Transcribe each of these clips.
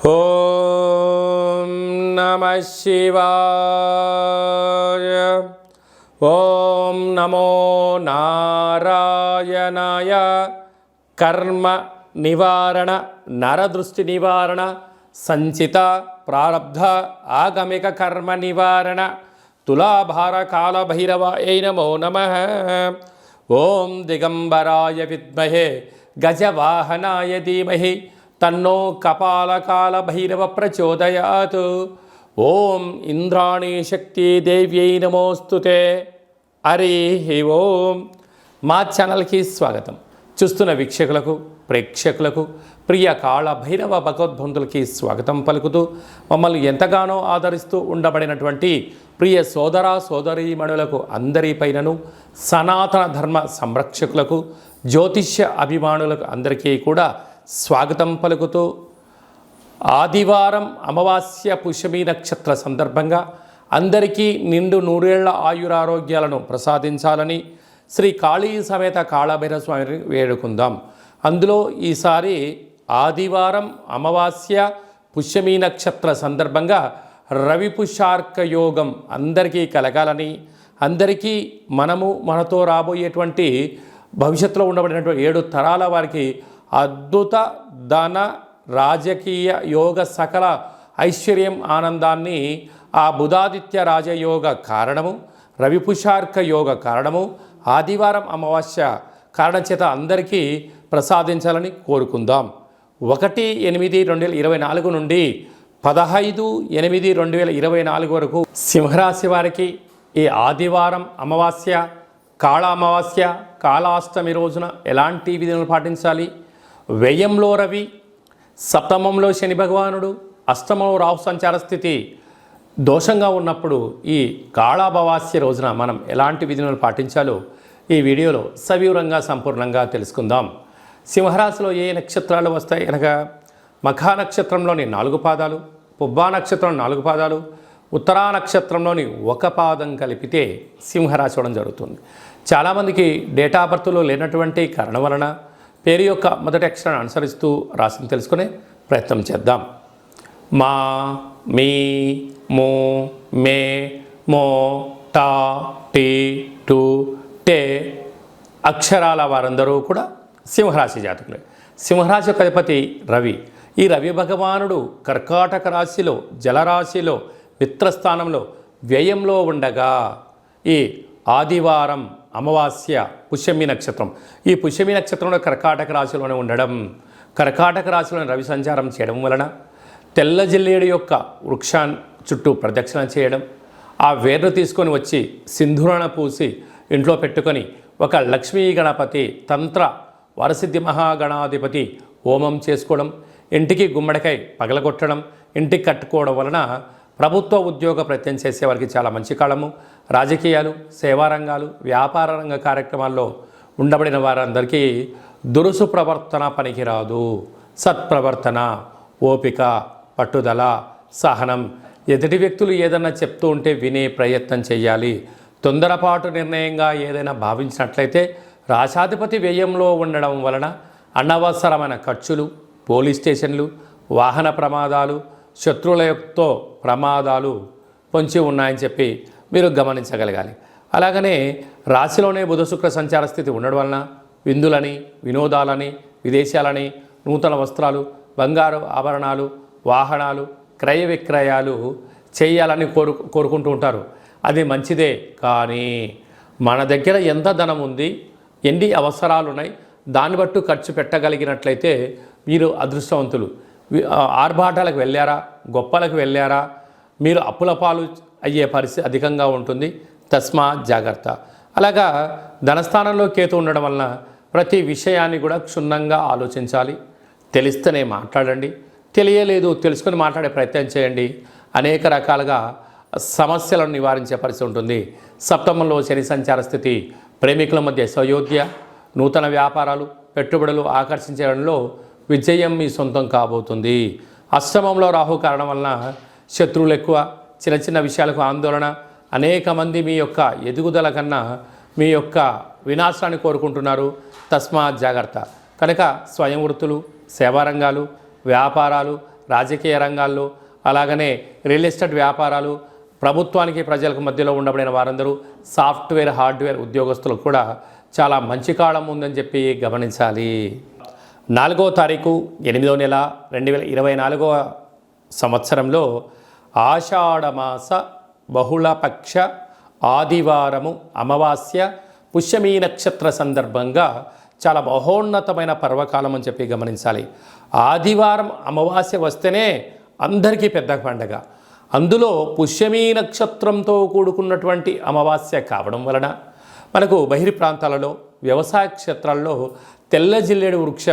ఓం నమః శివాయ. ఓం నమో నారాయణాయ. కర్మ నివారణ, నరదృష్టి నివారణ, సంచిత ప్రారబ్ధ ఆగమిక కర్మ నివారణ, తులాభార కాల భైరవాయ నమో నమః. ఓం దిగంబరాయ విద్మహే గజవాహనాయ ధీమహి తన్నో కపాలకాల భైరవ ప్రచోదయాత్. ఓం ఇంద్రాణీ శక్తి దేవ్యై నమోస్తుతే. హరి ఓం. మా ఛానల్కి స్వాగతం. చూస్తున్న వీక్షకులకు, ప్రేక్షకులకు, ప్రియ కాళ భైరవ భగవద్బంధులకి స్వాగతం పలుకుతూ, మమ్మల్ని ఎంతగానో ఆదరిస్తూ ఉండబడినటువంటి ప్రియ సోదర సోదరీమణులకు అందరిపైనను, సనాతన ధర్మ సంరక్షకులకు, జ్యోతిష్య అభిమానులకు అందరికీ కూడా స్వాగతం పలుకుతూ, ఆదివారం అమావాస్య పుష్యమి నక్షత్ర సందర్భంగా అందరికీ నిండు నూరేళ్ల ఆయురారోగ్యాలను ప్రసాదించాలని శ్రీ కాళీ సమేత కాళభైరవ స్వామిని వేడుకుందాం. అందులో ఈసారి ఆదివారం అమావాస్య పుష్యమి నక్షత్ర సందర్భంగా రవి పుష్యార్క యోగం అందరికీ కలగాలని, అందరికీ మనతో రాబోయేటువంటి భవిష్యత్తులో ఉండబడినటువంటి 7 తరాల వారికి అద్భుత ధన రాజకీయ యోగ సకల ఐశ్వర్యం ఆనందాన్ని ఆ బుధాదిత్య రాజయోగ కారణము, రవిపుషార్క యోగ కారణము, ఆదివారం అమావాస్య కారణం చేత అందరికీ ప్రసాదించాలని కోరుకుందాం. 1/8/2024 నుండి 15/8/2024 వరకు సింహరాశి వారికి ఈ ఆదివారం అమావాస్య, కాళ అమావాస్య, కాళాష్టమి రోజున ఎలాంటి విధులను పాటించాలి? వ్యయంలో రవి, సప్తమంలో శని భగవానుడు, అష్టమంలో రాహు సంచార స్థితి దోషంగా ఉన్నప్పుడు ఈ కాళామావాస్య రోజున మనం ఎలాంటి విధులను పాటించాలో ఈ వీడియోలో సవివరంగా సంపూర్ణంగా తెలుసుకుందాం. సింహరాశిలో ఏ నక్షత్రాలు వస్తాయి అనగా మఖా నక్షత్రంలోని 4 పాదాలు, పుబ్బా నక్షత్రం 4 పాదాలు, ఉత్తరా నక్షత్రంలోని 1 పాదం కలిపితే సింహరాశి అవడం జరుగుతుంది. చాలామందికి డేటా ఆఫ్ బర్త్లో లేనటువంటి కారణం వలన పేరు యొక్క మొదటి అక్షరాన్ని అనుసరిస్తూ రాశిని తెలుసుకునే ప్రయత్నం చేద్దాం. మా, మీ, మో, మే, మో, టా, టీ, టు, టే అక్షరాల వారందరూ కూడా సింహరాశి జాతకులే. సింహరాశి యొక్క అధిపతి రవి. ఈ రవి భగవానుడు కర్కాటక రాశిలో, జలరాశిలో, మిత్రస్థానంలో, వ్యయంలో ఉండగా ఈ ఆదివారం అమావాస్య పుష్యమి నక్షత్రం, ఈ పుష్యమి నక్షత్రంలో కర్కాటక రాశిలోనే ఉండడం, కర్కాటక రాశిలోని రవి సంచారం చేయడం వలన తెల్ల జిల్లేడు యొక్క వృక్షాన్ని చుట్టూ ప్రదక్షిణ చేయడం, ఆ వేర్లు తీసుకొని వచ్చి సింధూరణ పూసి ఇంట్లో పెట్టుకొని ఒక లక్ష్మీ గణపతి తంత్ర వరసిద్ధి మహాగణాధిపతి హోమం చేసుకోవడం, ఇంటికి గుమ్మడికాయ పగలగొట్టడం, ఇంటికి కట్టుకోవడం వలన ప్రభుత్వ ఉద్యోగ ప్రయత్నం చేసే వారికి చాలా మంచి కాలము. రాజకీయాలు, సేవా రంగాలు, వ్యాపార రంగ కార్యక్రమాల్లో ఉండబడిన వారందరికీ దురుసు ప్రవర్తన పనికిరాదు. సత్ప్రవర్తన, ఓపిక, పట్టుదల, సహనం, ఎదుటి వ్యక్తులు ఏదైనా చెప్తూ ఉంటే వినే ప్రయత్నం చేయాలి. తొందరపాటు నిర్ణయంగా ఏదైనా భావించినట్లయితే రాశాధిపతి వ్యయంలో ఉండడం వలన అనవసరమైన ఖర్చులు, పోలీస్ స్టేషన్లు, వాహన ప్రమాదాలు, శత్రువులతో ప్రమాదాలు పొంచి ఉన్నాయని చెప్పి మీరు గమనించగలగాలి. అలాగనే రాశిలోనే బుధ శుక్ర సంచార స్థితి ఉండడం వలన విందులని, వినోదాలని, విదేశాలని, నూతన వస్త్రాలు, బంగారు ఆభరణాలు, వాహనాలు, క్రయ విక్రయాలు చేయాలని కోరుకుంటూ ఉంటారు. అది మంచిదే. కానీ మన దగ్గర ఎంత ధనం ఉంది, ఎన్ని అవసరాలు ఉన్నాయి, దాన్ని బట్టి ఖర్చు పెట్టగలిగినట్లయితే మీరు అదృష్టవంతులు. ఆర్భాటాలకు వెళ్ళారా, గొప్పలకు వెళ్ళారా, మీరు అప్పుల పాలు అయ్యే పరిస్థితి అధికంగా ఉంటుంది. తస్మా జాగ్రత్త. అలాగా ధనస్థానంలో కేతు ఉండడం వలన ప్రతి విషయాన్ని కూడా క్షుణ్ణంగా ఆలోచించాలి. తెలిస్తేనే మాట్లాడండి, తెలియలేదు తెలుసుకొని మాట్లాడే ప్రయత్నం చేయండి. అనేక రకాలుగా సమస్యలను నివారించే పరిస్థితి ఉంటుంది. సప్తమంలో శని సంచార స్థితి ప్రేమికుల మధ్య సయోధ్య, నూతన వ్యాపారాలు, పెట్టుబడులు ఆకర్షించడంలో విజయం మీ సొంతం కాబోతుంది. అష్టమంలో రాహు కారణం వలన శత్రువులు ఎక్కువ, చిన్న చిన్న విషయాలకు ఆందోళన, అనేక మంది మీ యొక్క ఎదుగుదల కన్నా మీ యొక్క వినాశాన్ని కోరుకుంటున్నారు. తస్మాత్ జాగ్రత్త. కనుక స్వయం వృత్తులు, సేవారంగాలు, వ్యాపారాలు, రాజకీయ రంగాల్లో, అలాగనే రియల్ ఎస్టేట్ వ్యాపారాలు, ప్రభుత్వానికి ప్రజలకు మధ్యలో ఉండబడిన వారందరూ, సాఫ్ట్వేర్ హార్డ్వేర్ ఉద్యోగస్తులకు కూడా చాలా మంచి కాలం ఉందని చెప్పి గమనించాలి. 4వ తారీఖు 8వ నెల 2024 సంవత్సరంలో ఆషాఢమాస బహుళపక్ష ఆదివారము అమావాస్య పుష్యమీ నక్షత్ర సందర్భంగా చాలా మహోన్నతమైన పర్వకాలం అని చెప్పి గమనించాలి. ఆదివారం అమావాస్య వస్తేనే అందరికీ పెద్ద పండగ. అందులో పుష్యమీ నక్షత్రంతో కూడుకున్నటువంటి అమావాస్య కావడం వలన మనకు బహిరి ప్రాంతాలలో వ్యవసాయ క్షేత్రాల్లో తెల్ల జిల్లేడు వృక్ష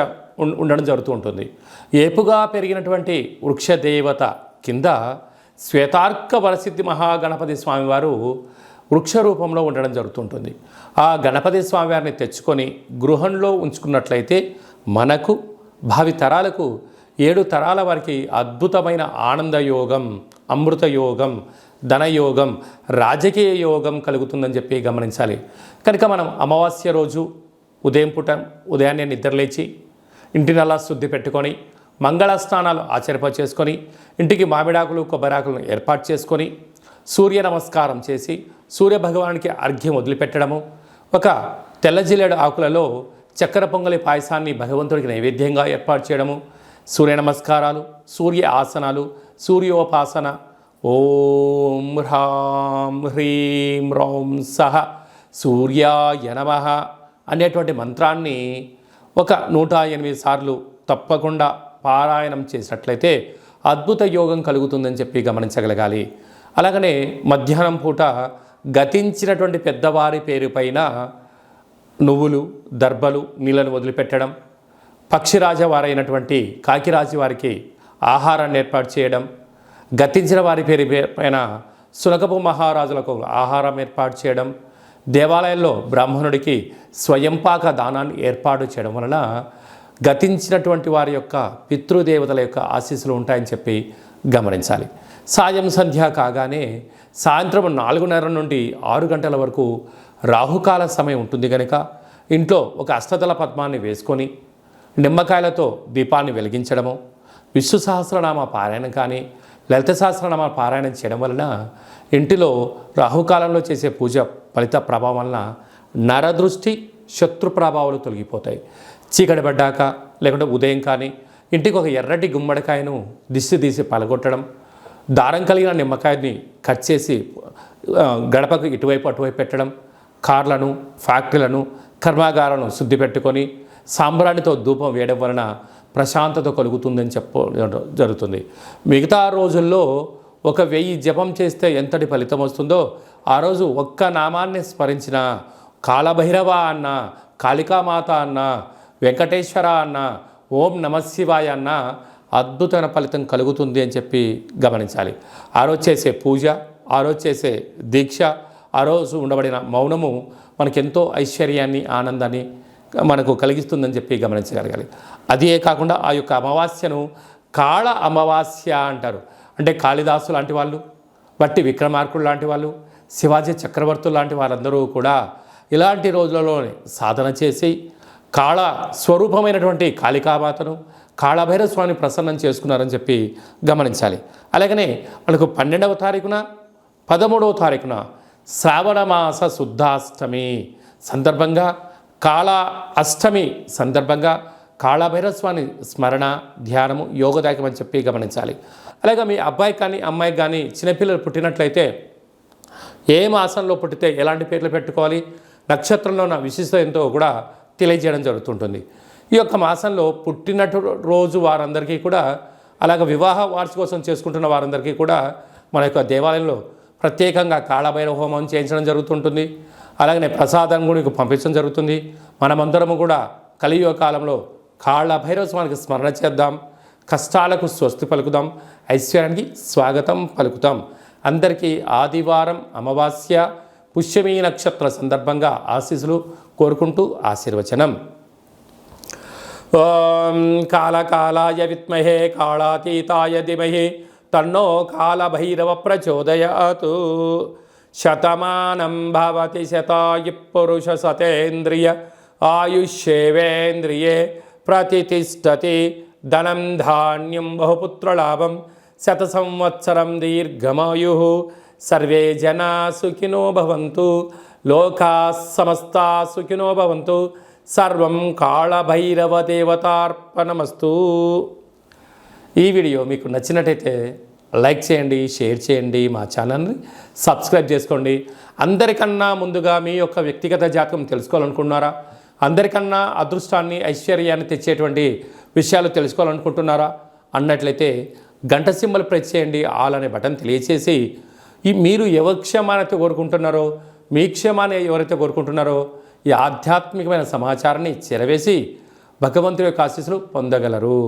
ఉండడం జరుగుతూ ఉంటుంది. ఏపుగా పెరిగినటువంటి వృక్ష దేవత కింద శ్వేతార్క వరసిద్ధి మహాగణపతి స్వామివారు వృక్ష రూపంలో ఉండడం జరుగుతుంటుంది. ఆ గణపతి స్వామివారిని తెచ్చుకొని గృహంలో ఉంచుకున్నట్లయితే మనకు భావి తరాలకు 7 తరాల వారికి అద్భుతమైన ఆనందయోగం, అమృత యోగం, ధనయోగం, రాజకీయ యోగం కలుగుతుందని చెప్పి గమనించాలి. కనుక మనం అమావాస్య రోజు ఉదయాన్నే నిద్రలేచి ఇంటినల్లా శుద్ధి పెట్టుకొని మంగళ స్నానాలు చేసుకొని ఇంటికి మామిడాకులు కొబ్బరాకులను ఏర్పాటు చేసుకొని సూర్య నమస్కారం చేసి సూర్య భగవానికి అర్ఘ్యం వదిలిపెట్టడము, ఒక తెల్ల జిల్లేడు ఆకులలో చక్కెర పొంగలి పాయసాన్ని భగవంతుడికి నైవేద్యంగా ఏర్పాటు చేయడము, సూర్య నమస్కారాలు, సూర్య ఆసనాలు, సూర్యోపాసన, ఓం హ్రాం హ్రీం రౌం సహ సూర్యాయ నమః అనేటువంటి మంత్రాన్ని ఒక 108 సార్లు తప్పకుండా పారాయణం చేసినట్లయితే అద్భుత యోగం కలుగుతుందని చెప్పి గమనించగలగాలి. అలాగనే మధ్యాహ్నం పూట గతించినటువంటి పెద్దవారి పేరు పైన నువ్వులు, దర్భలు, నీళ్ళను వదిలిపెట్టడం, పక్షిరాజ వారైనటువంటి కాకిరాజు వారికి ఆహారాన్ని ఏర్పాటు చేయడం, గతించిన వారి పేరు పైన సునకపు మహారాజులకు ఆహారం ఏర్పాటు చేయడం, దేవాలయంలో బ్రాహ్మణుడికి స్వయంపాక దానాన్ని ఏర్పాటు చేయడం వలన గతించినటువంటి వారి యొక్క పితృదేవతల యొక్క ఆశీస్సులు ఉంటాయని చెప్పి గమనించాలి. సాయం సంధ్య కాగానే సాయంత్రం 4:30 నుండి 6 గంటల వరకు రాహుకాల సమయం ఉంటుంది కనుక ఇంట్లో ఒక అష్టదళ పద్మాన్ని వేసుకొని నిమ్మకాయలతో దీపాన్ని వెలిగించడము, విష్ణు సహస్రనామ పారాయణం కానీ లలిత సహస్రనామ పారాయణం చేయడం వలన ఇంటిలో రాహుకాలంలో చేసే పూజ ఫలిత ప్రభావం వలన నరదృష్టి, శత్రు ప్రభావాలు తొలగిపోతాయి. చీకటి పడ్డాక లేకుంటే ఉదయం కానీ ఇంటికి ఒక ఎర్రటి గుమ్మడికాయను దిష్టి తీసి పలగొట్టడం, దారం కలిగిన నిమ్మకాయని కట్ చేసి గడపకు ఇటువైపు అటువైపు పెట్టడం, కార్లను, ఫ్యాక్టరీలను, కర్మాగారాలను శుద్ధి పెట్టుకొని సాంబ్రాణితో ధూపం వేయడం వలన ప్రశాంతత కలుగుతుందని జరుగుతుంది. మిగతా రోజుల్లో 1000 జపం చేస్తే ఎంతటి ఫలితం వస్తుందో ఆ రోజు ఒక్క నామాన్ని స్మరించిన కాళభైరవ అన్న, కాళికామాత అన్న, వెంకటేశ్వర అన్న, ఓం నమశివాయ అన్న అద్భుతమైన ఫలితం కలుగుతుంది అని చెప్పి గమనించాలి. ఆ రోజు చేసే పూజ, ఆ రోజు చేసే దీక్ష, ఆ రోజు ఉండబడిన మౌనము మనకెంతో ఐశ్వర్యాన్ని, ఆనందాన్ని మనకు కలిగిస్తుందని చెప్పి గమనించగలగాలి. అదే కాకుండా ఆ యొక్క అమావాస్యను కాళ అమావాస్య అంటారు. అంటే కాళిదాసు లాంటి వాళ్ళు, బట్టి విక్రమార్కుడు లాంటి వాళ్ళు, శివాజీ చక్రవర్తులు లాంటి వారందరూ కూడా ఇలాంటి రోజులలోనే సాధన చేసి కాళ స్వరూపమైనటువంటి కాళికామాతను, కాళభైరవ స్వామిని ప్రసన్నం చేసుకున్నారని చెప్పి గమనించాలి. అలాగనే మనకు 12వ తారీఖున 13వ తారీఖున శ్రావణమాస శుద్ధాష్టమి సందర్భంగా, కాళ అష్టమి సందర్భంగా కాళభైరవ స్వామి స్మరణ, ధ్యానము యోగదాయకం అని చెప్పి గమనించాలి. అలాగే మీ అబ్బాయికి కానీ అమ్మాయికి కానీ చిన్నపిల్లలు పుట్టినట్లయితే ఏ మాసంలో పుట్టితే ఎలాంటి పేర్లు పెట్టుకోవాలి, నక్షత్రంలో ఉన్న విశిష్టత ఎంతో కూడా తెలియజేయడం జరుగుతుంటుంది. ఈ యొక్క మాసంలో పుట్టినట్టు రోజు వారందరికీ కూడా, అలాగే వివాహ వార్షికోత్సవం చేసుకుంటున్న వారందరికీ కూడా మన యొక్క దేవాలయంలో ప్రత్యేకంగా కాళభైరవ హోమం చేయించడం జరుగుతుంటుంది. అలాగనే ప్రసాదం కూడా పంపించడం జరుగుతుంది. మనమందరము కూడా కలియుగ కాలంలో కాళభైరవ స్వామికి స్మరణ చేద్దాం, కష్టాలకు స్వస్తి పలుకుదాం, ఐశ్వర్యానికి స్వాగతం పలుకుతాం. అందరికీ ఆదివారం అమావాస్య పుష్యమీ నక్షత్ర సందర్భంగా ఆశీస్సులు కోరుకుంటూ ఆశీర్వచనం. ఓం కాళకాలాయ విద్మహే కాళాతీతాయ ధీమహి తన్నో కాళభైరవ ప్రచోదయాతు. శతమానం భవతి శతాయు పురుష సతేంద్రియ ఆయుష్యేవేంద్రియే ప్రతిష్టతి ధనం ధాన్యం బహుపుత్రలాభం శత సంవత్సరం దీర్ఘమాయు సర్వే జనా సుఖినో భవంతు లోకా సమస్తా సుఖినో భవంతు సర్వం కాళభైరవ దేవతార్పణమస్తు. ఈ వీడియో మీకు నచ్చినట్టయితే లైక్ చేయండి, షేర్ చేయండి, మా ఛానల్ని సబ్స్క్రైబ్ చేసుకోండి. అందరికన్నా ముందుగా మీ యొక్క వ్యక్తిగత జాతకం తెలుసుకోవాలనుకుంటున్నారా? అందరికన్నా అదృష్టాన్ని ఐశ్వర్యాన్ని తెచ్చేటువంటి విషయాలు తెలుసుకోవాలనుకుంటున్నారా అన్నట్లయితే గంట సింబల్ ప్రెస్ చేయండి, ఆల్ అనే బటన్ తెలియచేసి మీరు ఎవరి క్షేమాన్ని కోరుకుంటున్నారో, మీ క్షేమాన్ని ఎవరైతే కోరుకుంటున్నారో ఈ ఆధ్యాత్మికమైన సమాచారాన్ని చేరవేసి భగవంతుడి యొక్క ఆశీస్సులు పొందగలరు.